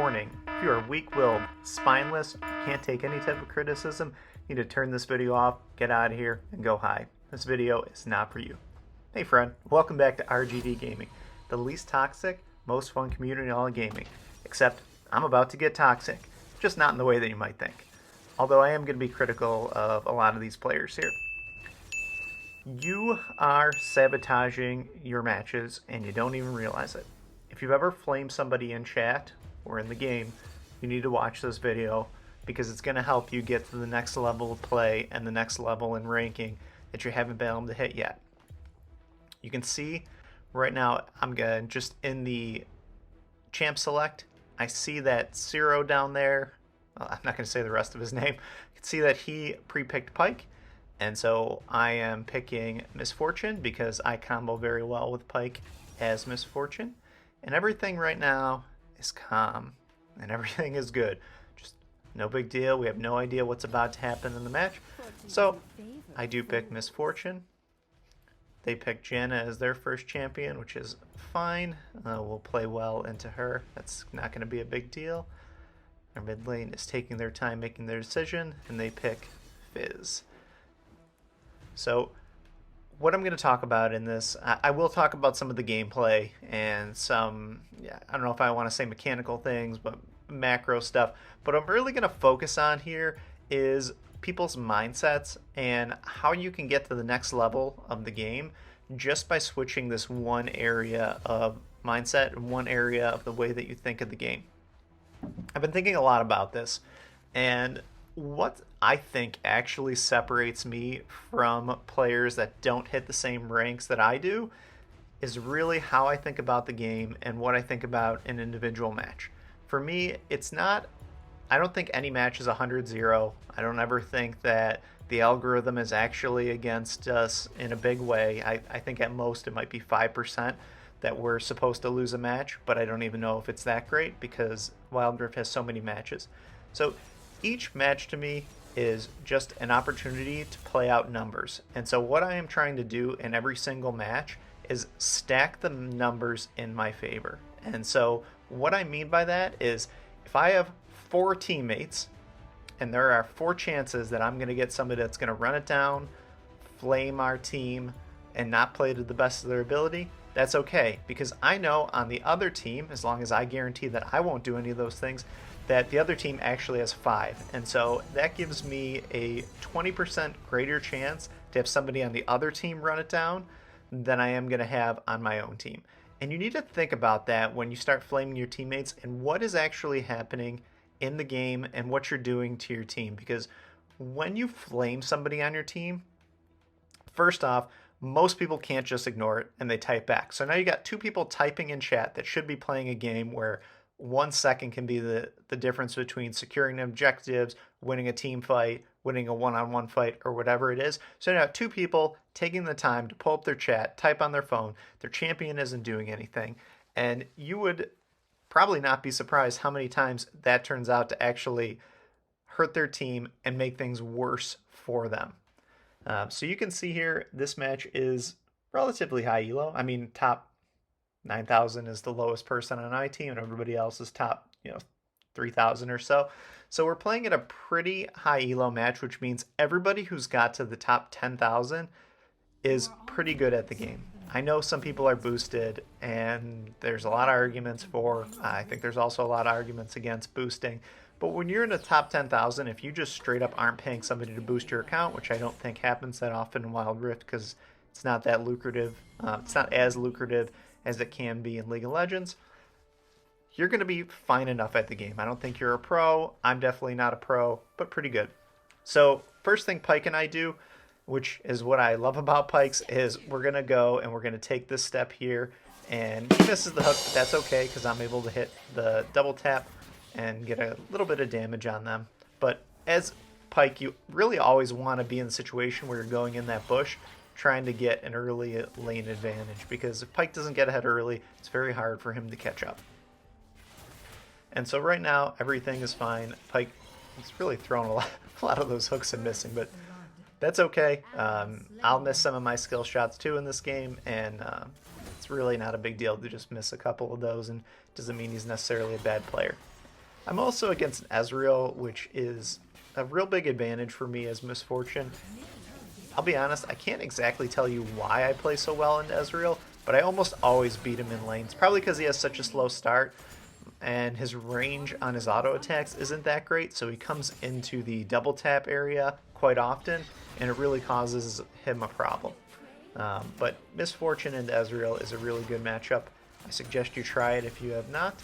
Warning, if you are weak-willed, spineless, can't take any type of criticism, you need to turn this video off, get out of here, and go hide. This video is not for you. Hey friend, welcome back to RGD Gaming, the least toxic, most fun community in all of gaming. Except, I'm about to get toxic, just not in the way that you might think. Although I am going to be critical of a lot of these players here. You are sabotaging your matches and you don't even realize it. If you've ever flamed somebody in chat or in the game, you need to watch this video because it's going to help you get to the next level of play and the next level in ranking that you haven't been able to hit yet. You can see right now I'm going just in the champ select. I see that Zero down there. Well, I'm not going to say the rest of his name. You can see that he pre-picked Pike. And so I am picking Misfortune because I combo very well with Pike as Misfortune. And everything right now is calm and everything is good. Just no big deal. We have no idea what's about to happen in the match. So I do pick Misfortune. They pick Janna as their first champion, which is fine. We'll play well into her. That's not going to be a big deal. Our mid lane is taking their time making their decision, and they pick Fizz. So what I'm going to talk about in this, I will talk about some of the gameplay and some, I don't know if I want to say mechanical things, but macro stuff. But I'm really going to focus on here is people's mindsets and how you can get to the next level of the game just by switching this one area of mindset and one area of the way that you think of the game. I've been thinking a lot about this, and what I think actually separates me from players that don't hit the same ranks that I do is really how I think about the game and what I think about an individual match. For me, it's not, I don't think any match is 100-0. I don't ever think that the algorithm is actually against us in a big way. I think at most it might be 5% that we're supposed to lose a match, but I don't even know if it's that great because Wild Rift has so many matches. So each match to me is just an opportunity to play out numbers. And so what I am trying to do in every single match is stack the numbers in my favor. And so what I mean by that is if I have 4 teammates and there are 4 chances that I'm going to get somebody that's going to run it down, flame our team, and not play to the best of their ability, that's okay. Because I know on the other team, as long as I guarantee that I won't do any of those things, that the other team actually has 5. And so that gives me a 20% greater chance to have somebody on the other team run it down than I am going to have on my own team. And you need to think about that when you start flaming your teammates and what is actually happening in the game and what you're doing to your team. Because when you flame somebody on your team, first off, most people can't just ignore it and they type back. So now you got 2 people typing in chat that should be playing a game where 1 second can be the difference between securing objectives, winning a team fight, winning a one-on-one fight, or whatever it is. So now 2 people taking the time to pull up their chat, type on their phone, their champion isn't doing anything, and you would probably not be surprised how many times that turns out to actually hurt their team and make things worse for them. So you can see here, this match is relatively high elo. I mean, top 9,000 is the lowest person on my team, and everybody else is top, 3,000 or so. So we're playing at a pretty high elo match, which means everybody who's got to the top 10,000 is pretty good at the game. I know some people are boosted, and there's a lot of arguments for. I think there's also a lot of arguments against boosting. But when you're in the top 10,000, if you just straight up aren't paying somebody to boost your account, which I don't think happens that often in Wild Rift because it's not that lucrative, it's not as lucrative as it can be in League of Legends, you're going to be fine enough at the game. I don't think you're a pro. I'm definitely not a pro, but pretty good. So first thing Pike and I do, which is what I love about Pikes, is we're going to go and we're going to take this step here. And he misses the hook, but that's okay because I'm able to hit the double tap and get a little bit of damage on them. But as Pike, you really always want to be in the situation where you're going in that bush trying to get an early lane advantage, because if Pike doesn't get ahead early, it's very hard for him to catch up. And so right now, everything is fine. Pike is really throwing a lot of those hooks and missing, but that's okay. I'll miss some of my skill shots too in this game, and it's really not a big deal to just miss a couple of those, and doesn't mean he's necessarily a bad player. I'm also against Ezreal, which is a real big advantage for me as Misfortune. I'll be honest, I can't exactly tell you why I play so well into Ezreal, but I almost always beat him in lanes. Probably because he has such a slow start, and his range on his auto attacks isn't that great, so he comes into the double tap area quite often, and it really causes him a problem. But Misfortune and Ezreal is a really good matchup. I suggest you try it if you have not,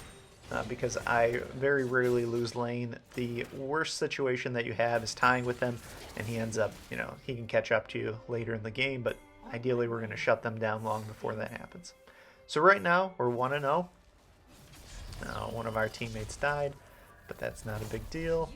because I very rarely lose lane. The worst situation that you have is tying with them, and he ends up, he can catch up to you later in the game, but ideally we're going to shut them down long before that happens. So right now, we're 1-0. One of our teammates died, but that's not a big deal.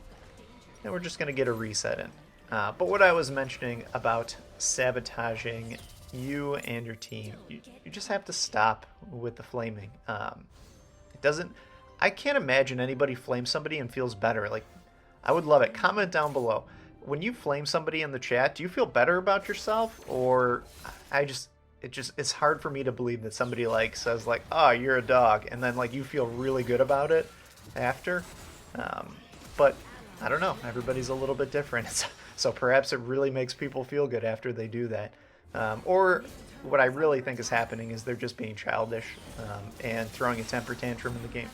And we're just going to get a reset in. But what I was mentioning about sabotaging you and your team, you just have to stop with the flaming. It doesn't... I can't imagine anybody flame somebody and feels better. Like, I would love it. Comment down below. When you flame somebody in the chat, do you feel better about yourself? Or it's hard for me to believe that somebody says oh, you're a dog, and then you feel really good about it after. But I don't know. Everybody's a little bit different. So perhaps it really makes people feel good after they do that. Or what I really think is happening is they're just being childish and throwing a temper tantrum in the game.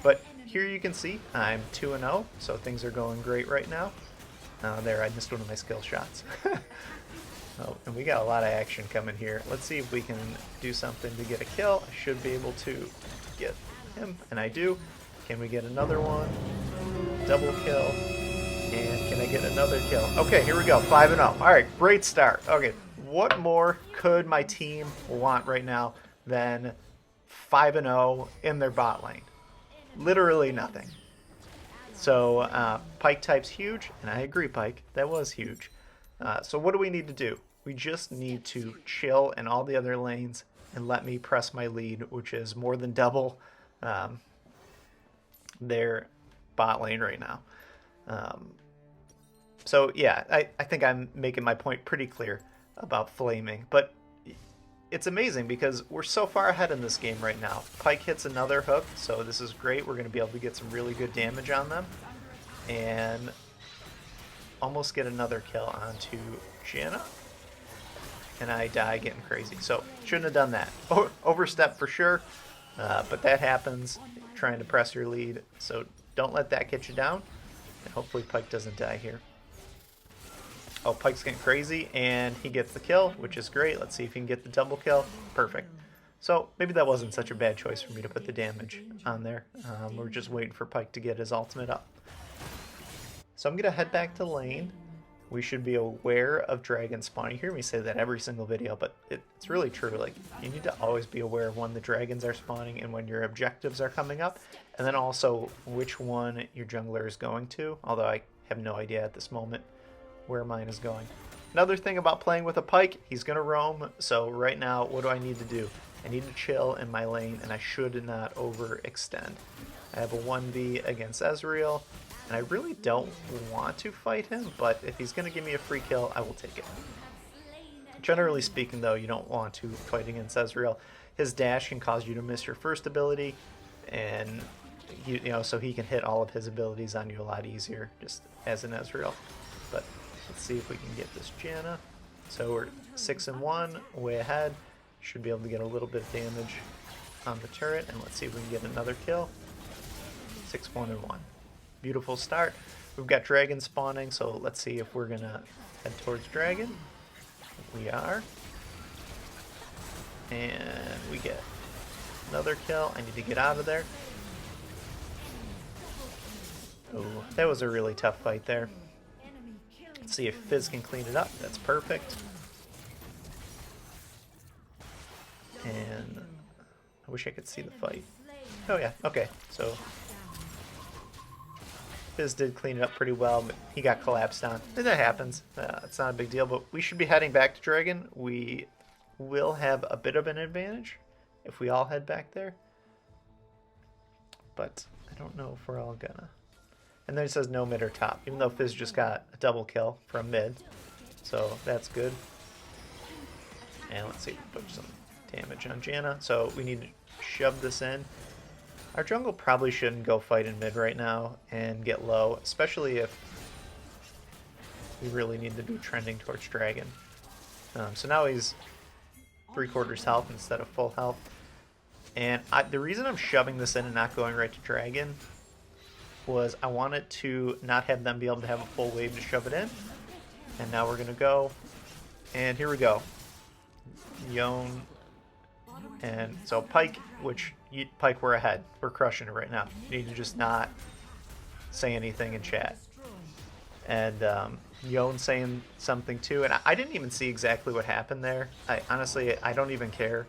But here you can see I'm 2-0, so things are going great right now. There, I missed one of my skill shots. Oh, and we got a lot of action coming here. Let's see if we can do something to get a kill. I should be able to get him, and I do. Can we get another one? Double kill. And can I get another kill? Okay, here we go, 5-0. All right, great start. Okay, what more could my team want right now than 5-0 in their bot lane? Literally nothing. So Pyke type's huge, and I agree, Pyke, that was huge. So what do we need to do? We just need to chill in all the other lanes and let me press my lead, which is more than double their bot lane right now. So yeah, I think I'm making my point pretty clear about flaming, but it's amazing because we're so far ahead in this game right now. Pyke hits another hook, so this is great. We're going to be able to get some really good damage on them and almost get another kill onto Janna. And I die getting crazy. So shouldn't have done that. Overstep for sure, but that happens trying to press your lead. So don't let that get you down. And hopefully Pyke doesn't die here. Oh, Pyke's getting crazy, and he gets the kill, which is great. Let's see if he can get the double kill. Perfect. So maybe that wasn't such a bad choice for me to put the damage on there. We're just waiting for Pyke to get his ultimate up. So I'm going to head back to lane. We should be aware of dragons spawning. You hear me say that every single video, but it's really true. You need to always be aware of when the dragons are spawning and when your objectives are coming up, and then also which one your jungler is going to, although I have no idea at this moment where mine is going. Another thing about playing with a Pyke, he's going to roam, so right now, what do I need to do? I need to chill in my lane, and I should not overextend. I have a 1v against Ezreal, and I really don't want to fight him, but if he's going to give me a free kill, I will take it. Generally speaking, though, you don't want to fight against Ezreal. His dash can cause you to miss your first ability, and so he can hit all of his abilities on you a lot easier, just as an Ezreal. But let's see if we can get this Janna. So we're 6-1, way ahead. Should be able to get a little bit of damage on the turret, and let's see if we can get another kill. 6-1-1. Beautiful start. We've got dragon spawning, so let's see if we're gonna head towards dragon. We are. And we get another kill. I need to get out of there. Oh, that was a really tough fight there. Let's see if Fizz can clean it up. That's perfect. And I wish I could see the fight. Oh yeah, okay. So Fizz did clean it up pretty well, but he got collapsed on. And that happens. It's not a big deal, but we should be heading back to Dragon. We will have a bit of an advantage if we all head back there. But I don't know if we're all gonna. And then it says no mid or top, even though Fizz just got a double kill from mid. So that's good. And let's see if we put some damage on Janna. So we need to shove this in. Our jungle probably shouldn't go fight in mid right now and get low, especially if we really need to be trending towards dragon. So now he's 3/4 health instead of full health. And the reason I'm shoving this in and not going right to dragon was I wanted to not have them be able to have a full wave to shove it in. And now we're going to go. And here we go. Yone. And so Pyke, Pyke, we're ahead. We're crushing it right now. You need to just not say anything in chat. And Yone saying something too. And I didn't even see exactly what happened there. Honestly, I don't even care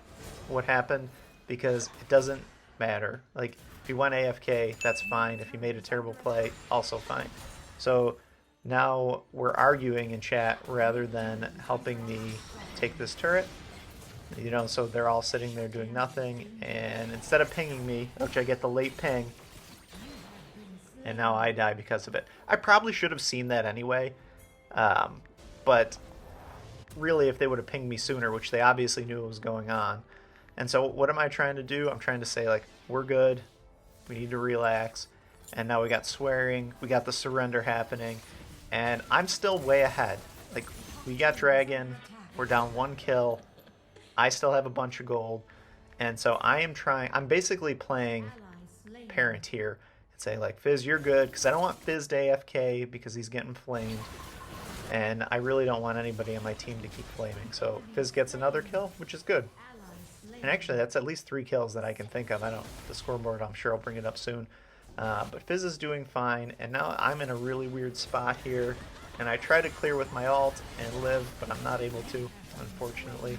what happened because it doesn't matter. Like, if you went AFK, that's fine. If you made a terrible play, also fine. So now we're arguing in chat rather than helping me take this turret. You know, so they're all sitting there doing nothing, and instead of pinging me, which I get the late ping, and now I die because of it. I probably should have seen that anyway, but really if they would have pinged me sooner, which they obviously knew what was going on. And so what am I trying to do? I'm trying to say, like, we're good, we need to relax, and now we got swearing, we got the surrender happening, and I'm still way ahead. Like, we got dragon, we're down 1 kill, I still have a bunch of gold, and so I'm basically playing parent here and say, like, Fizz, you're good, because I don't want Fizz to AFK because he's getting flamed, and I really don't want anybody on my team to keep flaming. So Fizz gets another kill, which is good. And actually, that's at least 3 kills that I can think of. The scoreboard, I'm sure I'll bring it up soon. But Fizz is doing fine, and now I'm in a really weird spot here, and I try to clear with my ult and live, but I'm not able to, unfortunately.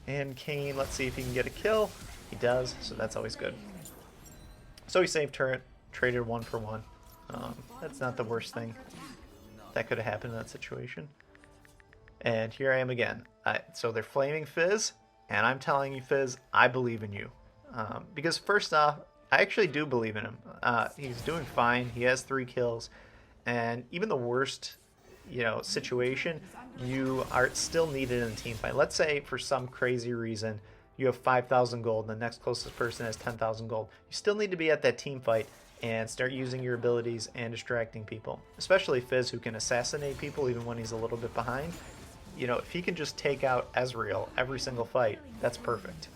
And Kane, let's see if he can get a kill. He does, so that's always good. So he saved turret, traded 1 for 1. That's not the worst thing that could have happened in that situation. And here I am again. So they're flaming Fizz, and I'm telling you, Fizz, I believe in you. Because first off, I actually do believe in him. He's doing fine. He has 3 kills. And even the worst, situation, you are still needed in a team fight. Let's say for some crazy reason you have 5,000 gold and the next closest person has 10,000 gold. You still need to be at that team fight and start using your abilities and distracting people. Especially Fizz, who can assassinate people even when he's a little bit behind. If he can just take out Ezreal every single fight, that's perfect.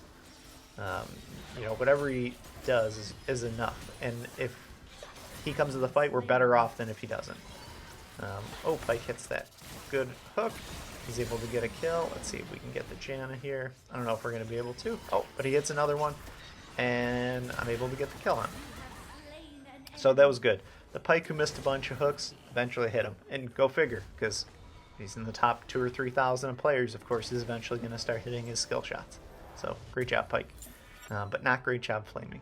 Whatever he does is enough. And if he comes to the fight, we're better off than if he doesn't. Pyke hits that good hook. He's able to get a kill. Let's see if we can get the Janna here. I don't know if we're going to be able to. But he hits another one, and I'm able to get the kill on him. So that was good. The Pyke, who missed a bunch of hooks, eventually hit him. And go figure, because he's in the top 2,000 or 3,000 players. Of course, he's eventually going to start hitting his skill shots. So great job, Pyke. But not great job flaming.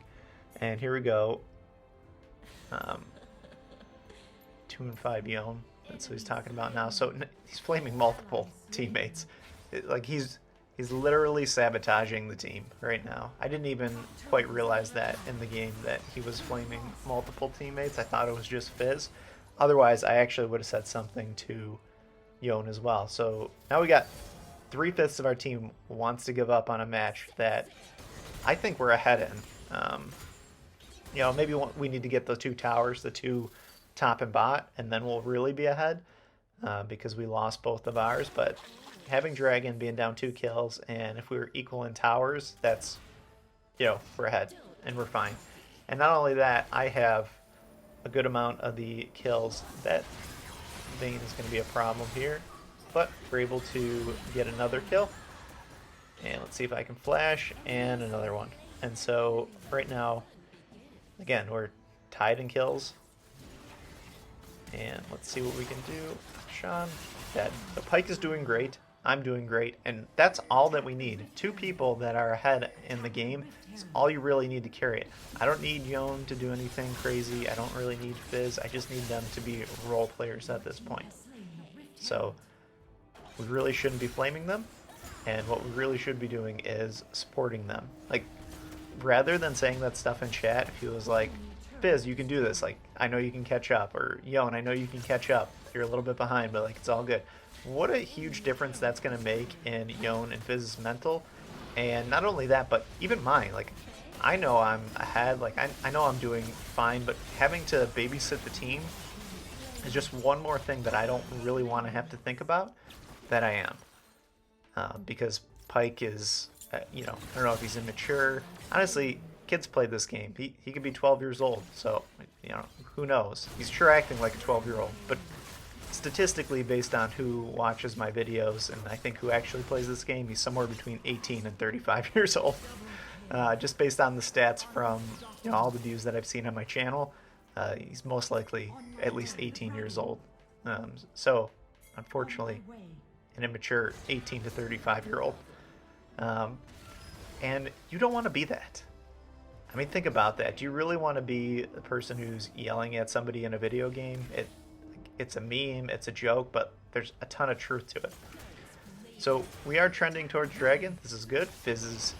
And here we go. 2 and 5 Yone. That's what he's talking about now. So he's flaming multiple teammates. He's literally sabotaging the team right now. I didn't even quite realize that in the game that he was flaming multiple teammates. I thought it was just Fizz. Otherwise, I actually would have said something to Yone as well. So now we got 3/5 of our team wants to give up on a match that I think we're ahead in. Maybe we need to get the 2 towers, the 2 top and bot, and then we'll really be ahead because we lost both of ours. But having dragon, being down 2 kills, and if we were equal in towers, that's, we're ahead and we're fine. And not only that, I have a good amount of the kills. That Vayne is going to be a problem here, but we're able to get another kill. And let's see if I can flash, and another one. And so right now, again, we're tied in kills. And let's see what we can do. Sean, the Pyke is doing great. I'm doing great. And that's all that we need. 2 people that are ahead in the game is all you really need to carry it. I don't need Yone to do anything crazy. I don't really need Fizz. I just need them to be role players at this point. So we really shouldn't be flaming them. And what we really should be doing is supporting them. Like, rather than saying that stuff in chat, if he was like, Fizz, you can do this, like, I know you can catch up, or Yone, I know you can catch up, you're a little bit behind, but like, it's all good. What a huge difference that's going to make in Yone and Fizz's mental. And not only that, but even mine. Like, I know I'm ahead, like I know I'm doing fine, but having to babysit the team is just one more thing that I don't really want to have to think about that I am. Because Pike is, you know, I don't know if he's immature. Honestly, kids play this game. He could be 12 years old, so, you know, who knows? He's sure acting like a 12-year-old, but statistically, based on who watches my videos and I think who actually plays this game, he's somewhere between 18 and 35 years old. Just based on the stats from, you know, all the views that I've seen on my channel, he's most likely at least 18 years old. So, unfortunately, an immature 18 to 35-year-old. And you don't want to be that. I mean, think about that. Do you really want to be the person who's yelling at somebody in a video game? It's a meme, it's a joke, but there's a ton of truth to it. So we are trending towards Dragon. This is good. Fizz is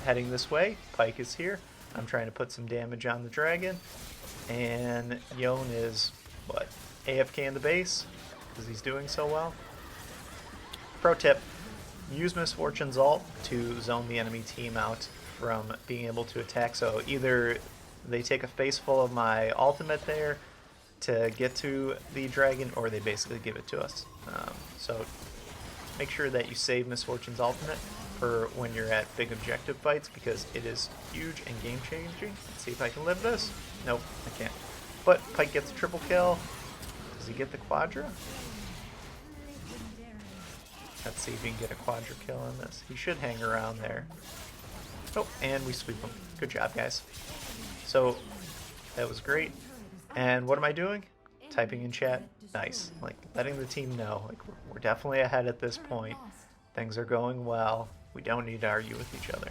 heading this way. Pike is here. I'm trying to put some damage on the Dragon. And Yone is, what, AFK in the base? Because he's doing so well. Pro tip, use Misfortune's ult to zone the enemy team out from being able to attack. So either they take a face full of my ultimate there to get to the dragon, or they basically give it to us. So make sure that you save Misfortune's ultimate for when you're at big objective fights, because it is huge and game changing. Let's see if I can live this. Nope, I can't. But Pike gets a triple kill. Does he get the quadra? Let's see if he can get a quadra kill on this. He should hang around there. Oh, and we sweep him. Good job, guys. So that was great. And what am I doing? Typing in chat. Nice. Like, letting the team know. Like, we're definitely ahead at this point. Things are going well. We don't need to argue with each other.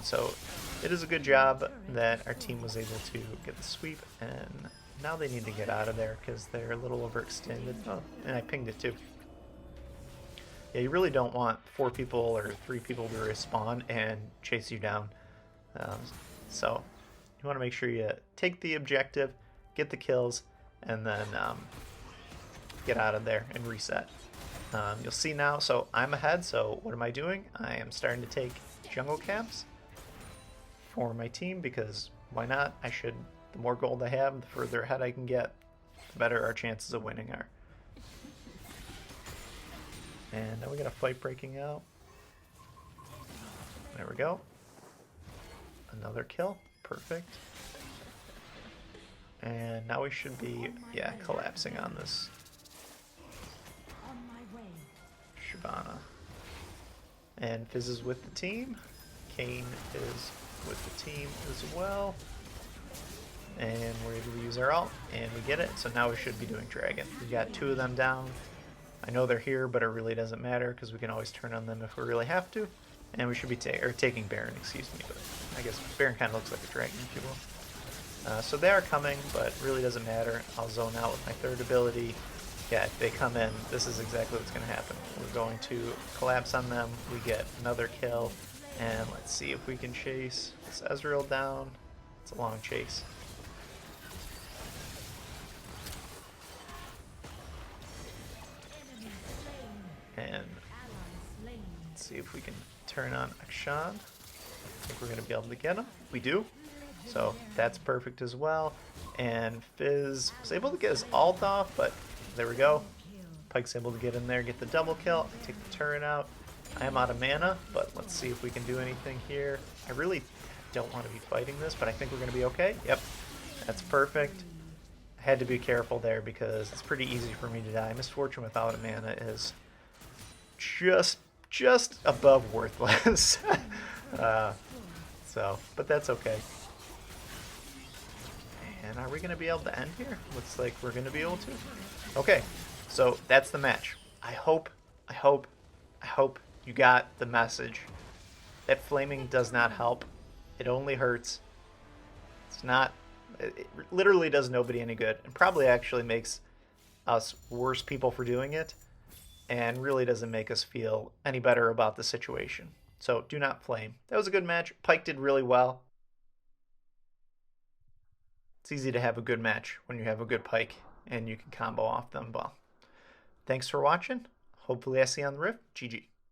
So it is a good job that our team was able to get the sweep. And now they need to get out of there because they're a little overextended. Oh, and I pinged it too. Yeah, you really don't want 4 people or 3 people to respawn and chase you down. So you want to make sure you take the objective, get the kills, and then get out of there and reset. You'll see now, so I'm ahead, so what am I doing? I am starting to take jungle camps for my team, because why not? The more gold I have, the further ahead I can get, the better our chances of winning are. And now we got a fight breaking out. There we go. Another kill. Perfect. And now we should be, yeah, collapsing on this Shyvana. And Fizz is with the team. Kane is with the team as well. And we're able to use our ult, and we get it. So now we should be doing Dragon. We got 2 of them down. I know they're here, but it really doesn't matter because we can always turn on them if we really have to. And we should be taking Baron, excuse me, but I guess Baron kind of looks like a dragon, if you will. So they are coming, but really doesn't matter. I'll zone out with my 3rd ability. Yeah, if they come in, this is exactly what's going to happen. We're going to collapse on them. We get another kill, and let's see if we can chase this Ezreal down. It's a long chase. And let's see if we can turn on Akshan. I think we're going to be able to get him. We do. So that's perfect as well. And Fizz was able to get his ult off, but there we go. Pike's able to get in there, get the double kill, take the turret out. I am out of mana, but let's see if we can do anything here. I really don't want to be fighting this, but I think we're going to be okay. Yep, that's perfect. I had to be careful there because it's pretty easy for me to die. Misfortune without a mana is just above worthless. But that's okay. And are we going to be able to end here? Looks like we're going to be able to. Okay, so that's the match. I hope you got the message. That flaming does not help. It only hurts. It literally does nobody any good. It probably actually makes us worse people for doing it, and really doesn't make us feel any better about the situation. So do not flame. That was a good match. Pike did really well. It's easy to have a good match when you have a good Pike and you can combo off them well. Thanks for watching. Hopefully I see you on the Rift. GG.